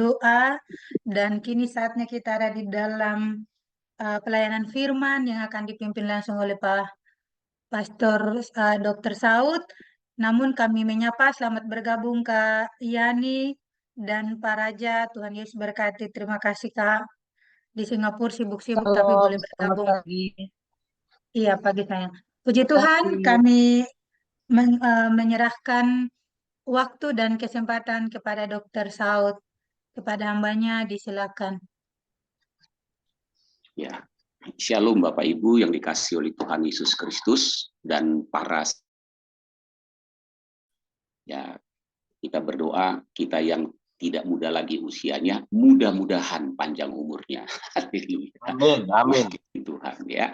doa, dan kini saatnya kita ada di dalam pelayanan firman yang akan dipimpin langsung oleh Pak Pastor Dr. Saud. Namun kami menyapa selamat bergabung Kak Yani dan Pak Raja. Tuhan Yesus berkati. Terima kasih Kak. Di Singapura sibuk-sibuk tapi Salam, boleh selamat bergabung. pagi. Iya pagi sayang. Puji Terima Tuhan kasih. kami menyerahkan waktu dan kesempatan kepada Dr. Saud. Kepada hambanya disilakan. Ya, Shalom Bapak Ibu yang dikasihi oleh Tuhan Yesus Kristus dan para ya kita berdoa kita yang tidak muda lagi usianya, mudah-mudahan panjang umurnya. Haleluya. Amin, amin. Tuhan ya.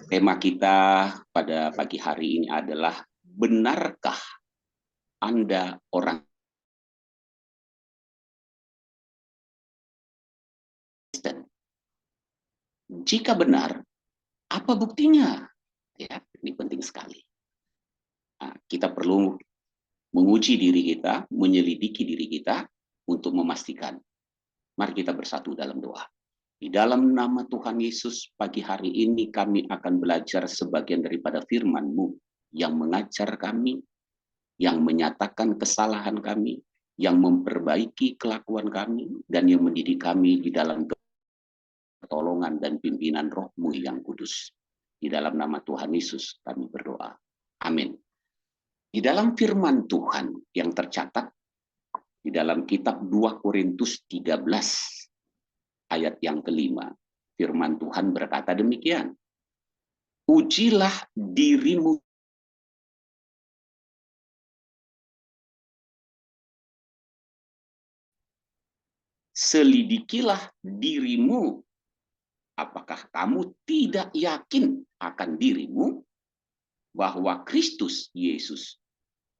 Tema kita pada pagi hari ini adalah benarkah Anda orang Kristen? Jika benar, apa buktinya? Ya, ini penting sekali. Nah, kita perlu menguji diri kita, menyelidiki diri kita untuk memastikan. Mari kita bersatu dalam doa. Di dalam nama Tuhan Yesus, pagi hari ini kami akan belajar sebagian daripada firman-Mu yang mengajar kami, yang menyatakan kesalahan kami, yang memperbaiki kelakuan kami, dan yang mendidik kami di dalam pertolongan dan pimpinan Roh-Mu yang kudus. Di dalam nama Tuhan Yesus kami berdoa. Amin. Di dalam firman Tuhan yang tercatat di dalam kitab 2 Korintus 13 ayat yang kelima, firman Tuhan berkata demikian. Ujilah dirimu selidikilah dirimu. Apakah kamu tidak yakin akan dirimu bahwa Kristus Yesus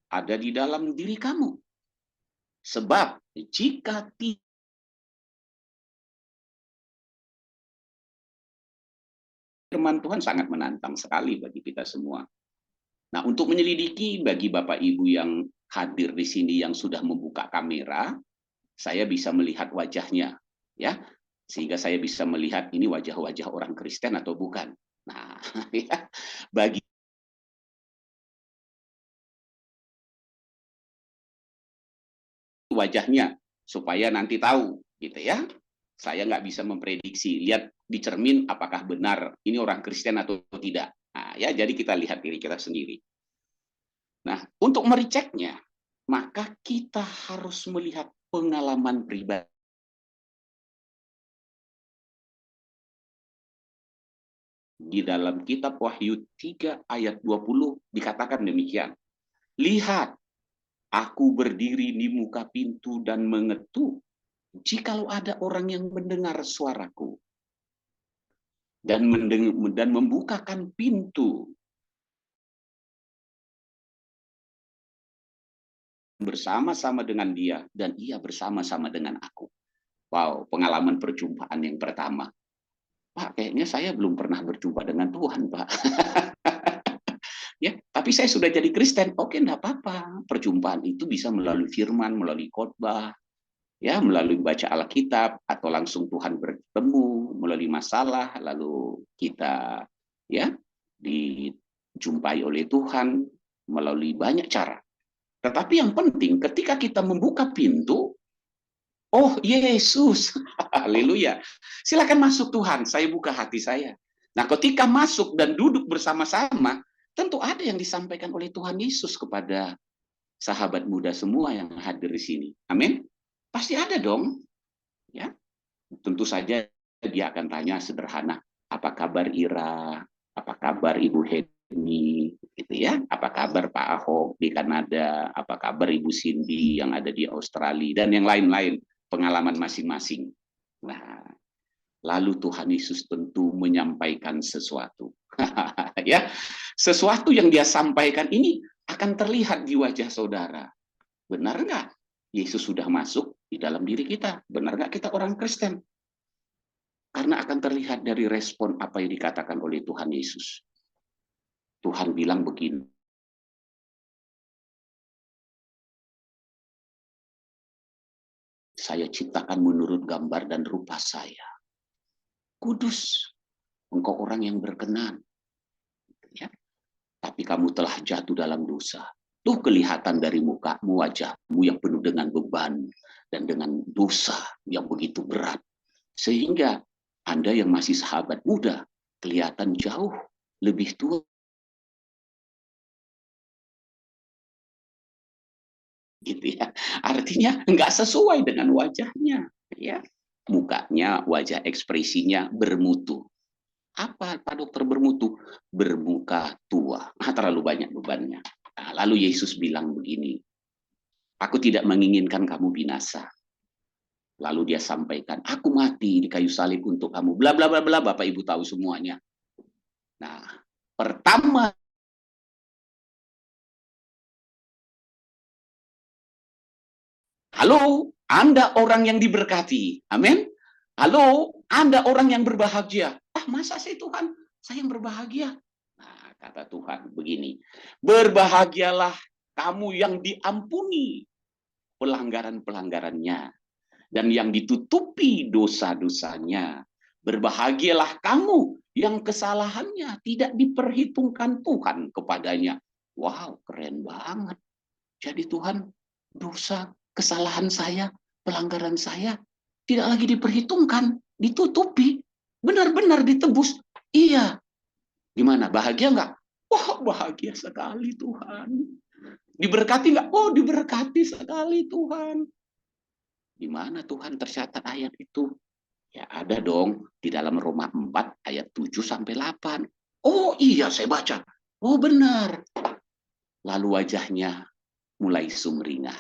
ada di dalam diri kamu? Sebab jika firman Tuhan sangat menantang sekali bagi kita semua. Nah, untuk menyelidiki bagi Bapak Ibu yang hadir di sini yang sudah membuka kamera, saya bisa melihat wajahnya, ya, sehingga saya bisa melihat ini wajah-wajah orang Kristen atau bukan. Nah, ya, bagi wajahnya supaya nanti tahu, gitu ya. Saya nggak bisa memprediksi. Lihat di cermin apakah benar ini orang Kristen atau tidak. Nah, ya, jadi kita lihat diri kita sendiri. Nah, untuk mericeknya, maka kita harus melihat pengalaman pribadi. Di dalam kitab Wahyu 3 ayat 20 dikatakan demikian. Lihat, aku berdiri di muka pintu dan mengetuk. Jikalau ada orang yang mendengar suaraku dan membukakan pintu bersama-sama dengan dia dan ia bersama-sama dengan aku. Wow, pengalaman perjumpaan yang pertama. Pak, kayaknya saya belum pernah berjumpa dengan Tuhan, Pak. Ya, tapi saya sudah jadi Kristen. Oke, enggak apa-apa. Perjumpaan itu bisa melalui firman, melalui khotbah, ya, melalui baca Alkitab atau langsung Tuhan bertemu melalui masalah lalu kita ya dijumpai oleh Tuhan melalui banyak cara. Tetapi yang penting ketika kita membuka pintu, oh Yesus, haleluya. Silakan masuk Tuhan, saya buka hati saya. Nah, ketika masuk dan duduk bersama-sama, tentu ada yang disampaikan oleh Tuhan Yesus kepada sahabat muda semua yang hadir di sini. Amin. Pasti ada dong. Ya, tentu saja dia akan tanya sederhana, apa kabar Ira? Apa kabar Ibu Heni? Gitu ya. Apa kabar Pak Ahok di Kanada? Apa kabar Ibu Cindy yang ada di Australia dan yang lain-lain, pengalaman masing-masing. Nah, lalu Tuhan Yesus tentu menyampaikan sesuatu. Ya, sesuatu yang dia sampaikan ini akan terlihat di wajah saudara. Benar nggak? Yesus sudah masuk di dalam diri kita. Benar nggak kita orang Kristen? Karena akan terlihat dari respon apa yang dikatakan oleh Tuhan Yesus. Tuhan bilang begini. saya ciptakan menurut gambar dan rupa saya. Kudus, engkau orang yang berkenan. Ya. Tapi kamu telah jatuh dalam dosa. Tuh kelihatan dari mukamu, wajahmu yang penuh dengan beban dan dengan dosa yang begitu berat. Sehingga Anda yang masih sahabat muda, kelihatan jauh lebih tua. Gitu ya. Artinya nggak sesuai dengan wajahnya. Ya. Mukanya, wajah ekspresinya bermutu. Apa Pak Dokter bermutu? Bermuka tua. Terlalu banyak bebannya. Nah, lalu Yesus bilang begini, aku tidak menginginkan kamu binasa. Lalu dia sampaikan, aku mati di kayu salib untuk kamu. Bla bla bla bla, Bapak Ibu tahu semuanya. Nah, pertama, halo, Anda orang yang diberkati. Amin. Halo, Anda orang yang berbahagia. Masa sih Tuhan, saya yang berbahagia? Nah, kata Tuhan begini, berbahagialah kamu yang diampuni pelanggaran-pelanggarannya dan yang ditutupi dosa-dosanya. Berbahagialah kamu yang kesalahannya tidak diperhitungkan Tuhan kepadanya. Wow, keren banget. Jadi Tuhan, dosa, kesalahan saya, pelanggaran saya tidak lagi diperhitungkan, ditutupi, benar-benar ditebus. Iya. Gimana? Bahagia nggak? Wah, bahagia sekali Tuhan. Diberkati nggak? Oh, diberkati sekali Tuhan. Di mana Tuhan tercatat ayat itu? Ya ada dong di dalam Roma 4 ayat 7 sampai 8. Oh iya saya baca. Oh benar. Lalu wajahnya mulai sumringah.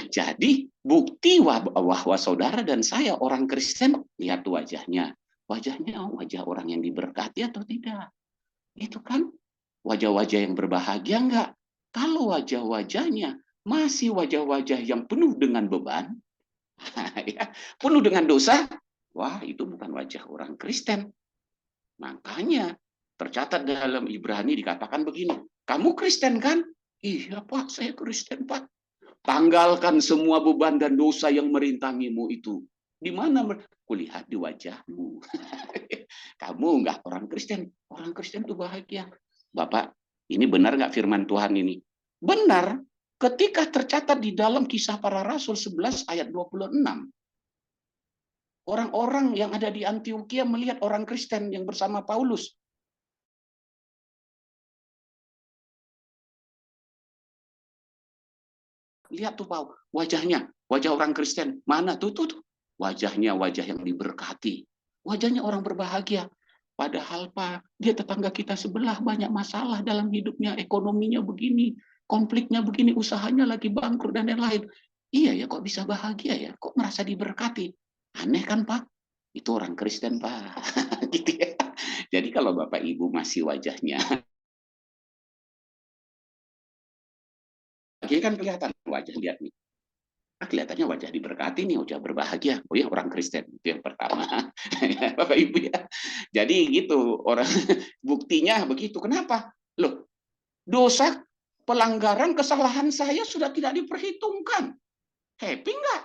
Jadi bukti bahwa saudara dan saya orang Kristen, lihat wajahnya. Wajahnya wajah orang yang diberkati atau tidak. Itu kan wajah-wajah yang berbahagia enggak? Kalau wajah-wajahnya masih wajah-wajah yang penuh dengan beban, ya, penuh dengan dosa, wah itu bukan wajah orang Kristen. Makanya tercatat dalam Ibrani dikatakan begini, kamu Kristen kan? Iya Pak, saya Kristen Pak. Tanggalkan semua beban dan dosa yang merintangimu itu. Di mana? Kulihat di wajahmu. Kamu enggak orang Kristen. Orang Kristen itu bahagia. Bapak, ini benar nggak firman Tuhan ini? Benar. Ketika tercatat di dalam Kisah Para Rasul 11 ayat 26. Orang-orang yang ada di Antioquia melihat orang Kristen yang bersama Paulus. Lihat tuh Pak, wajahnya, wajah orang Kristen. Mana tuh? Wajahnya wajah yang diberkati. Wajahnya orang berbahagia. Padahal Pak, dia tetangga kita sebelah banyak masalah dalam hidupnya, ekonominya begini, konfliknya begini, usahanya lagi bangkrut dan lain-lain. Iya ya, kok bisa bahagia ya? Kok merasa diberkati? Aneh kan Pak? Itu orang Kristen Pak. Gitu ya. Jadi kalau Bapak Ibu masih wajahnya, kan kelihatan wajah, lihat nih. Kelihatannya wajah diberkati nih, wajah berbahagia. Oh ya, orang Kristen itu yang pertama. Bapak Ibu ya. Jadi gitu, orang buktinya begitu. Kenapa? Loh, dosa, pelanggaran, kesalahan saya sudah tidak diperhitungkan. Happy nggak?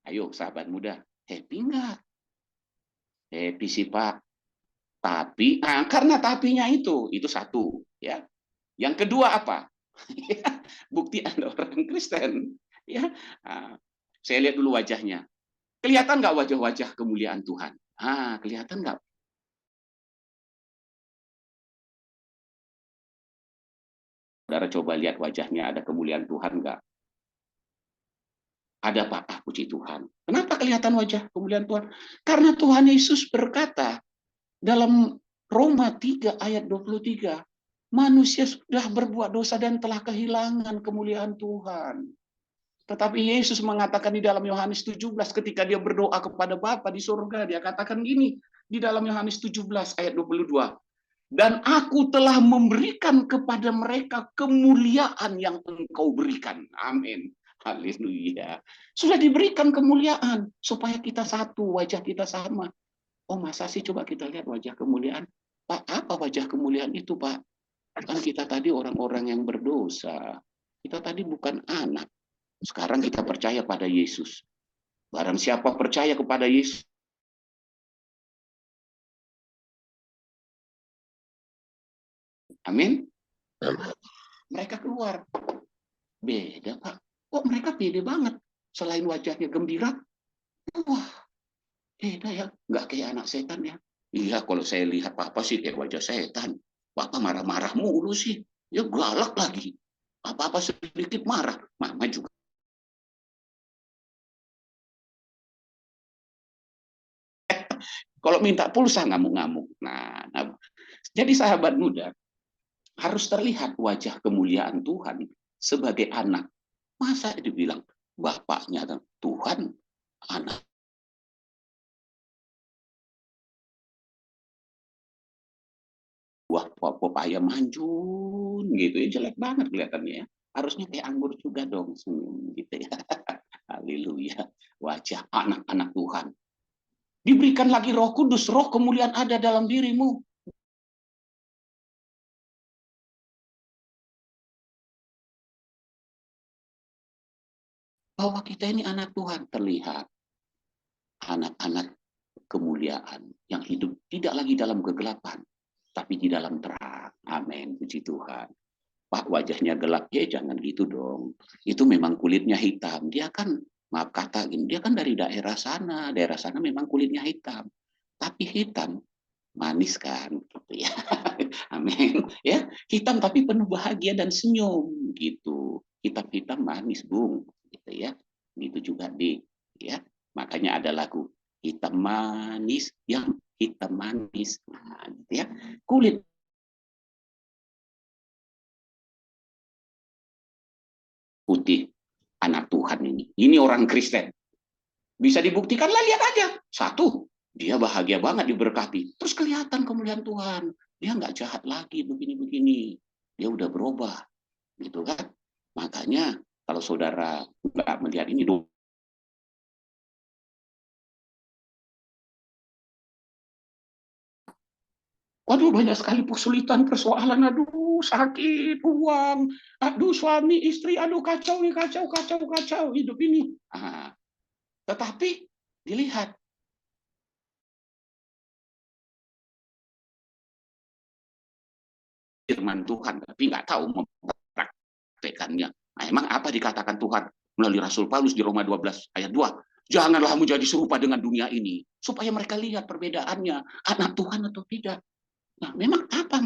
Ayo sahabat muda, happy nggak? Happy sih Pak. Tapi, karena tapinya itu satu. Ya. Yang kedua apa? Bukti Anda orang Kristen. Ya, saya lihat dulu wajahnya. Kelihatan nggak wajah-wajah kemuliaan Tuhan? Kelihatan nggak? Saudara coba lihat wajahnya, ada kemuliaan Tuhan nggak? Ada apa? Puji Tuhan. Kenapa kelihatan wajah kemuliaan Tuhan? Karena Tuhan Yesus berkata dalam Roma 3 ayat 23, manusia sudah berbuat dosa dan telah kehilangan kemuliaan Tuhan. Tetapi Yesus mengatakan di dalam Yohanes 17 ketika dia berdoa kepada Bapa di surga, dia katakan gini di dalam Yohanes 17 ayat 22. Dan aku telah memberikan kepada mereka kemuliaan yang engkau berikan. Amin. Haleluya. Sudah diberikan kemuliaan supaya kita satu, wajah kita sama. Oh masa sih, coba kita lihat wajah kemuliaan. Pak, apa wajah kemuliaan itu Pak? Kan kita tadi orang-orang yang berdosa. Kita tadi bukan anak. Sekarang kita percaya pada Yesus. Barang siapa percaya kepada Yesus, amin, mereka keluar. Beda, Pak. Kok mereka beda banget? Selain wajahnya gembira, wah, beda ya. Nggak kayak anak setan ya. Iya, kalau saya lihat Papa sih kayak wajah setan. Papa marah-marah mulu sih. Ya galak lagi. Apa-apa sedikit marah. Mama juga. Kalau minta pulsa ngamuk-ngamuk. Nah, jadi sahabat muda, harus terlihat wajah kemuliaan Tuhan sebagai anak. Masa dibilang bapaknya Tuhan, anak buah pepaya manjun gitu ya, jelek banget kelihatannya ya. Harusnya kayak anggur juga dong senyum gitu ya. Haleluya. Wajah anak-anak Tuhan. Diberikan lagi Roh Kudus, Roh kemuliaan ada dalam dirimu. Bahwa kita ini anak Tuhan, terlihat anak-anak kemuliaan yang hidup tidak lagi dalam kegelapan, tapi di dalam terang. Amin, puji Tuhan. Pak, wajahnya gelap, ya jangan gitu dong. Itu memang kulitnya hitam. Dia kan, maaf kata, dia kan dari daerah sana. Daerah sana memang kulitnya hitam. Tapi hitam, manis kan, gitu ya. Amin. Ya, hitam tapi penuh bahagia dan senyum, gitu. Hitam-hitam manis, Bung, gitu ya. Gitu juga di, ya. Makanya ada lagu hitam manis yang hitam manis, nah, gitu ya. Kulit putih anak Tuhan ini orang Kristen. Bisa dibuktikan lah, lihat aja. Satu, dia bahagia banget diberkati. Terus kelihatan kemuliaan Tuhan. Dia nggak jahat lagi begini-begini. Dia udah berubah. Gitu kan. Makanya kalau saudara nggak melihat ini, waduh banyak sekali kesulitan, persoalan, aduh sakit, uang, aduh suami, istri, aduh kacau nih, kacau, kacau, kacau hidup ini. Nah, tetapi dilihat firman Tuhan, tapi nggak tahu mempraktekannya. Nah, emang apa dikatakan Tuhan melalui Rasul Paulus di Roma 12 ayat 2? Janganlah menjadi serupa dengan dunia ini, supaya mereka lihat perbedaannya, anak Tuhan atau tidak. Nah, memang apa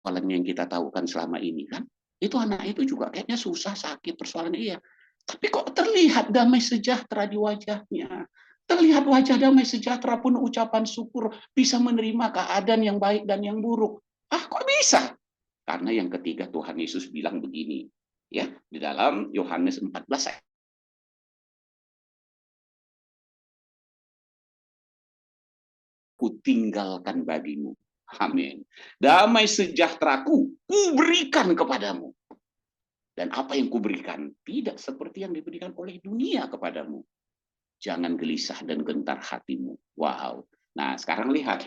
persoalan yang kita tahu kan selama ini kan? Itu anak itu juga kayaknya susah, sakit, persoalan iya. Tapi kok terlihat damai sejahtera di wajahnya. Terlihat wajah damai sejahtera pun ucapan syukur, bisa menerima keadaan yang baik dan yang buruk. Ah, kok bisa? Karena yang ketiga Tuhan Yesus bilang begini, ya, di dalam Yohanes 14 ayat, ku tinggalkan bagimu. Amin. Damai sejahteraku kuberikan kepadamu. Dan apa yang kuberikan tidak seperti yang diberikan oleh dunia kepadamu. Jangan gelisah dan gentar hatimu. Wow. Nah, sekarang lihat.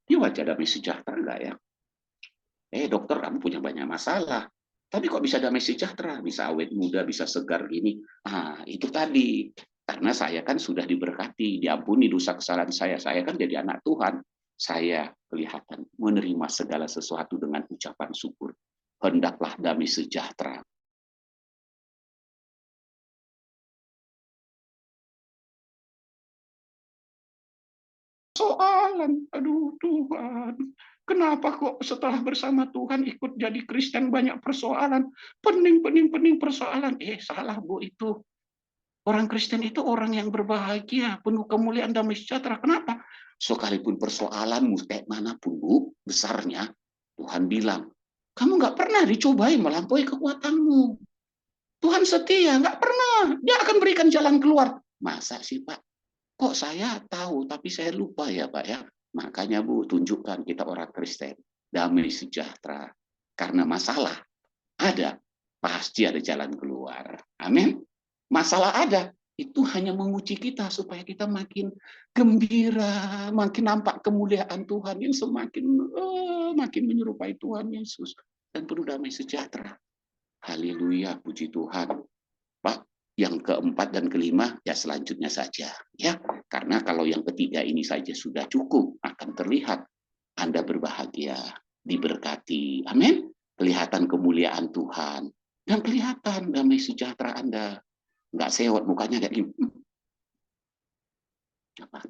Ini wajah damai sejahtera enggak ya? Dokter, kamu punya banyak masalah. Tapi kok bisa damai sejahtera? Bisa awet muda, bisa segar gini. Ah, itu tadi. Karena saya kan sudah diberkati, diampuni dosa kesalahan saya. Saya kan jadi anak Tuhan. Saya kelihatan menerima segala sesuatu dengan ucapan syukur. Hendaklah damai sejahtera. Soalan, aduh Tuhan, kenapa kok setelah bersama Tuhan ikut jadi Kristen banyak persoalan, pening persoalan. Salah Bu itu. Orang Kristen itu orang yang berbahagia, penuh kemuliaan damai sejahtera. Kenapa? Sekalipun persoalanmu kayak manapun Bu, besarnya, Tuhan bilang, kamu nggak pernah dicobai melampaui kekuatanmu. Tuhan setia, nggak pernah. Dia akan berikan jalan keluar. Masa sih Pak? Kok saya tahu, tapi saya lupa ya Pak ya. Makanya Bu, tunjukkan kita orang Kristen. Damai sejahtera. Karena masalah ada, pasti ada jalan keluar. Amin. Masalah ada, itu hanya menguji kita supaya kita makin gembira, makin nampak kemuliaan Tuhan yang semakin makin menyerupai Tuhan Yesus dan penuh damai sejahtera. Haleluya, puji Tuhan. Pak, yang keempat dan kelima ya selanjutnya saja ya. Karena kalau yang ketiga ini saja sudah cukup, akan terlihat Anda berbahagia, diberkati. Amin. Kelihatan kemuliaan Tuhan dan kelihatan damai sejahtera Anda. Nggak sewot mukanya kayak gini. Apa?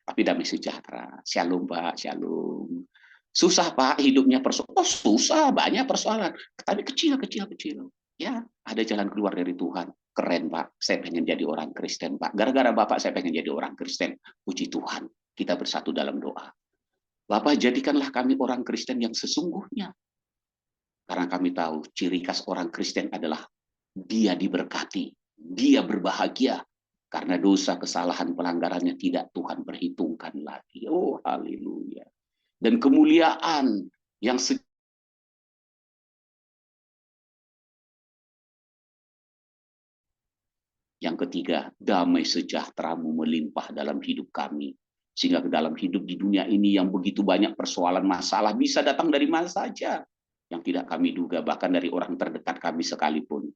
Tapi damai sejahtera. Shalom Pak, shalom. Susah Pak hidupnya persoalan. Oh susah, banyak persoalan. Tapi kecil. Ya, ada jalan keluar dari Tuhan. Keren Pak, saya pengen jadi orang Kristen Pak. Gara-gara Bapak saya pengen jadi orang Kristen. Puji Tuhan, kita bersatu dalam doa. Bapak jadikanlah kami orang Kristen yang sesungguhnya. Karena kami tahu ciri khas orang Kristen adalah dia diberkati, dia berbahagia. Karena dosa, kesalahan, pelanggarannya tidak Tuhan perhitungkan lagi. Oh, haleluya. Dan kemuliaan yang yang ketiga, damai sejahtera-Mu melimpah dalam hidup kami. Sehingga ke dalam hidup di dunia ini yang begitu banyak persoalan masalah bisa datang dari mana saja. Yang tidak kami duga, bahkan dari orang terdekat kami sekalipun.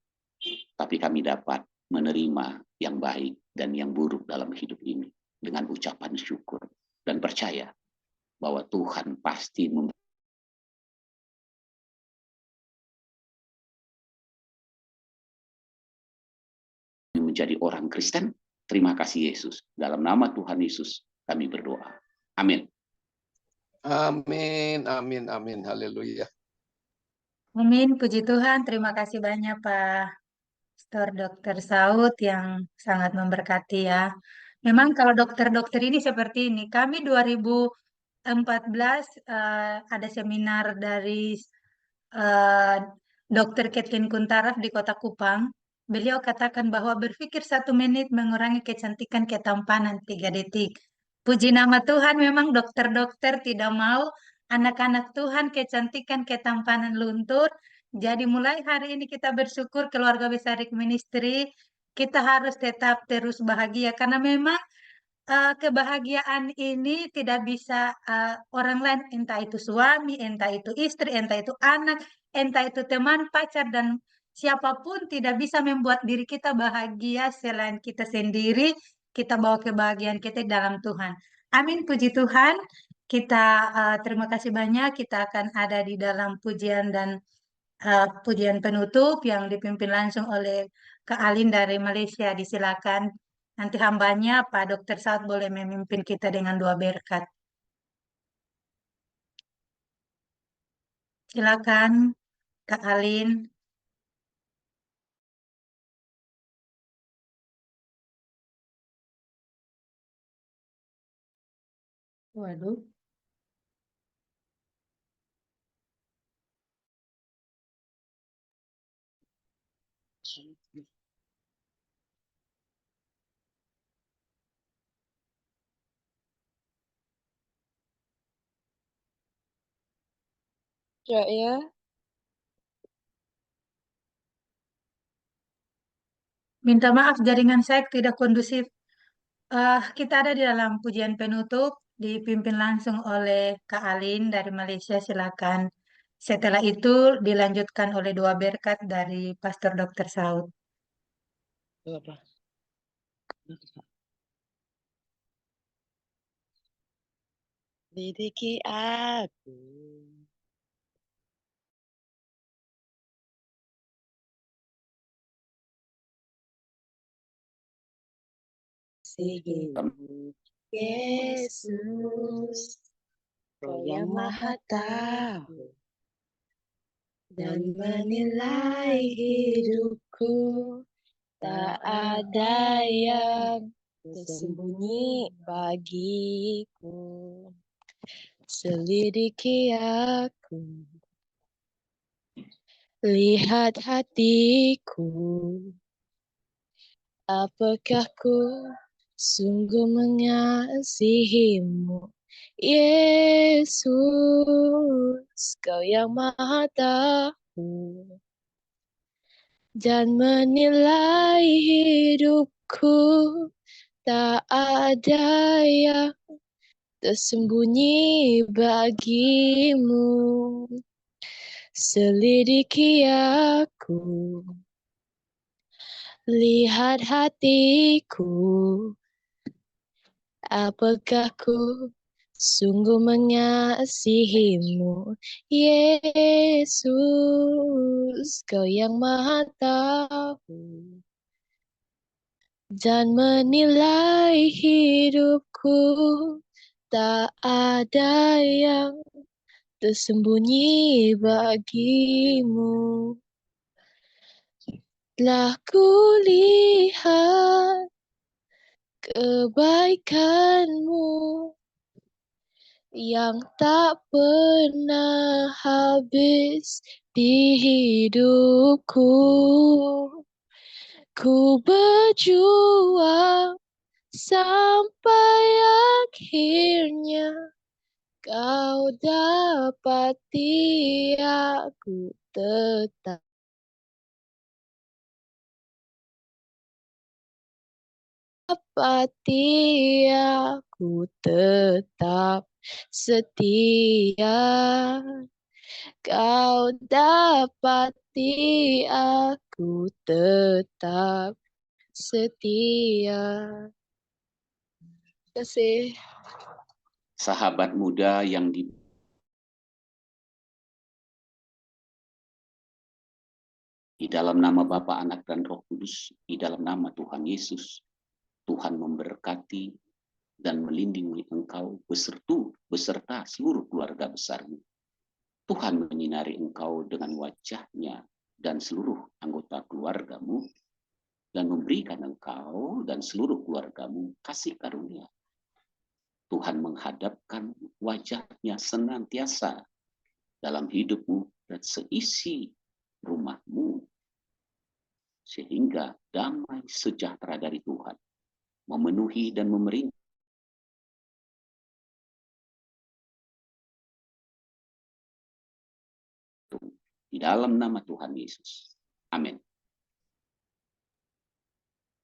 Tapi kami dapat menerima yang baik dan yang buruk dalam hidup ini. Dengan ucapan syukur. Dan percaya bahwa Tuhan pasti menjadi orang Kristen. Terima kasih Yesus. Dalam nama Tuhan Yesus kami berdoa. Amin. Amin, amin, amin. Haleluya. Amin, puji Tuhan. Terima kasih banyak Pak Pastor Dr. Saud yang sangat memberkati ya. Memang kalau dokter-dokter ini seperti ini. Kami 2014 ada seminar dari eh, Dr. Kathleen Kuntaraf di Kota Kupang. Beliau katakan bahwa berpikir 1 menit mengurangi kecantikan ketampanan 3 detik. Puji nama Tuhan, memang dokter-dokter tidak mau anak-anak Tuhan kecantikan ketampanan luntur. Jadi mulai hari ini kita bersyukur keluarga besar Rick Ministry, kita harus tetap terus bahagia karena memang kebahagiaan ini tidak bisa orang lain, entah itu suami, entah itu istri, entah itu anak, entah itu teman, pacar, dan siapapun tidak bisa membuat diri kita bahagia selain kita sendiri. Kita bawa kebahagiaan kita dalam Tuhan. Amin, puji Tuhan. Kita terima kasih banyak. Kita akan ada di dalam pujian dan pujian penutup yang dipimpin langsung oleh Kak Alin dari Malaysia. Disilakan. Nanti hambanya Pak Dokter Saud boleh memimpin kita dengan doa berkat. Silakan Kak Alin. Waduh. Ya. Minta maaf jaringan saya tidak kondusif. Kita ada di dalam pujian penutup dipimpin langsung oleh Kak Alin dari Malaysia. Silakan. Setelah itu dilanjutkan oleh doa berkat dari Pastor Dokter Saud. Lidiki aku. Yesus, Kau yang Maha Tahu dan menilai hidupku, tak ada yang tersembunyi bagiku. Selidiki aku, lihat hatiku, apakah ku sungguh mengasihimu, Yesus, Kau yang Maha Tahu dan menilai hidupku, tak ada yang tersembunyi bagimu. selidiki aku, lihat hatiku, apakah ku sungguh mengasihimu, Yesus, Kau yang Maha Tahu dan menilai hidupku, tak ada yang tersembunyi bagimu. Telah kulihat kebaikanmu yang tak pernah habis di hidupku. Ku berjuang sampai akhirnya Kau dapati aku tetap setia. Kau dapati aku tetap setia. Terima kasih. Sahabat muda yang di dalam nama Bapa, Anak, dan Roh Kudus, di dalam nama Tuhan Yesus, Tuhan memberkati dan melindungi engkau beserta seluruh keluarga besarmu. Tuhan menyinari engkau dengan wajah-Nya dan seluruh anggota keluargamu, dan memberikan engkau dan seluruh keluargamu kasih karunia. Tuhan menghadapkan wajah-Nya senantiasa dalam hidupmu dan seisi rumahmu, sehingga damai sejahtera dari Tuhan memenuhi dan memerintah di dalam nama Tuhan Yesus. Amin.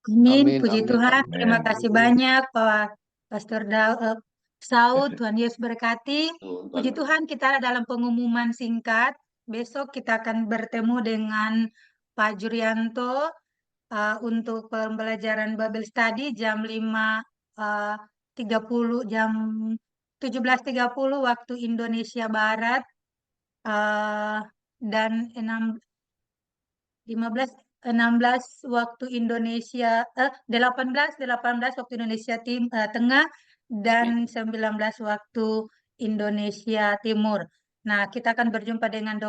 Amin, Amin, puji amin, Tuhan. amin. Terima kasih banyak Pak Pastor Saud. Tuhan Yesus berkati. Puji Tuhan, kita dalam pengumuman singkat. Besok kita akan bertemu dengan Pak Jurianto untuk pembelajaran Bible Study jam 5.30 jam 17.30 waktu Indonesia Barat dan 16 waktu Indonesia 18 waktu Indonesia Tengah dan 19 waktu Indonesia Timur. Nah, kita akan berjumpa dengan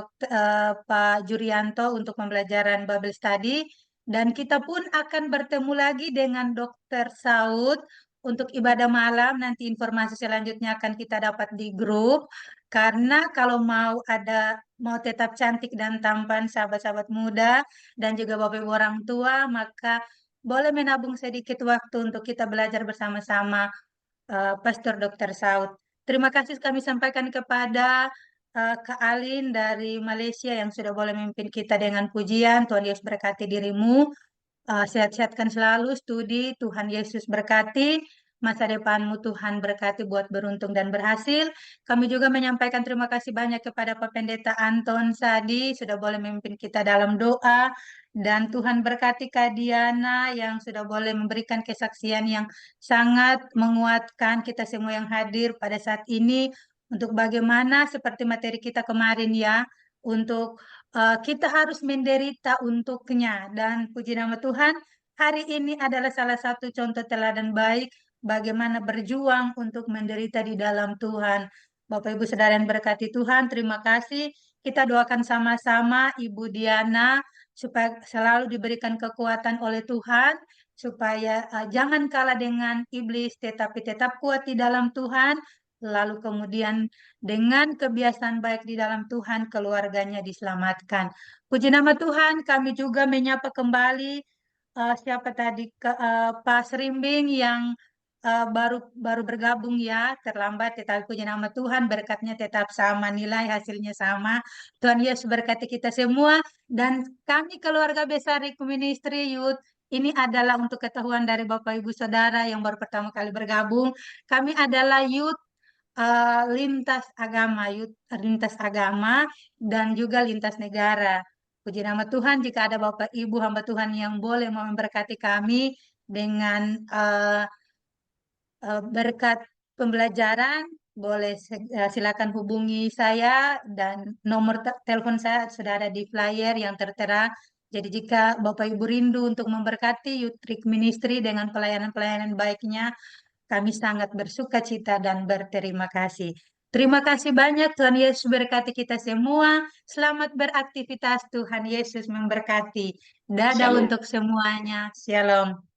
Pak Jurianto untuk pembelajaran Bible Study, dan kita pun akan bertemu lagi dengan Dr. Saud untuk ibadah malam. Nanti informasi selanjutnya akan kita dapat di grup. Karena kalau mau tetap cantik dan tampan sahabat-sahabat muda dan juga Bapak Ibu orang tua, maka boleh menabung sedikit waktu untuk kita belajar bersama-sama Pastor Dr. Saud. Terima kasih kami sampaikan kepada Kak Alin dari Malaysia yang sudah boleh memimpin kita dengan pujian. Tuhan Yesus berkati dirimu. Sehat-sehatkan selalu studi. Tuhan Yesus berkati. Masa depanmu Tuhan berkati buat beruntung dan berhasil. Kami juga menyampaikan terima kasih banyak kepada Pak Pendeta Anton Sadi sudah boleh memimpin kita dalam doa. Dan Tuhan berkati Kak Diana yang sudah boleh memberikan kesaksian yang sangat menguatkan kita semua yang hadir pada saat ini untuk bagaimana seperti materi kita kemarin ya, untuk kita harus menderita untuknya. Dan puji nama Tuhan, hari ini adalah salah satu contoh teladan baik bagaimana berjuang untuk menderita di dalam Tuhan. Bapak Ibu Saudara yang berkati Tuhan, terima kasih. Kita doakan sama-sama Ibu Diana supaya selalu diberikan kekuatan oleh Tuhan, supaya jangan kalah dengan iblis, tetapi tetap kuat di dalam Tuhan. Lalu kemudian dengan kebiasaan baik di dalam Tuhan, keluarganya diselamatkan. Puji nama Tuhan, kami juga menyapa kembali siapa tadi Pak Serimbing yang baru bergabung ya, terlambat, tetapi puji nama Tuhan, berkatnya tetap sama, nilai hasilnya sama. Tuhan Yesus berkati kita semua, dan kami keluarga besar Riku Ministry Youth, ini adalah untuk ketahuan dari Bapak Ibu Saudara yang baru pertama kali bergabung, kami adalah youth lintas agama, lintas agama dan juga lintas negara. Puji nama Tuhan jika ada Bapak Ibu hamba Tuhan yang boleh memberkati kami dengan berkat pembelajaran, boleh silakan hubungi saya dan nomor telepon saya sudah ada di flyer yang tertera. Jadi jika Bapak Ibu rindu untuk memberkati Youth Reach Ministry dengan pelayanan-pelayanan baiknya, kami sangat bersuka cita dan berterima kasih. Terima kasih banyak, Tuhan Yesus berkati kita semua. Selamat beraktivitas, Tuhan Yesus memberkati. Dadah Shalom. untuk semuanya. Shalom.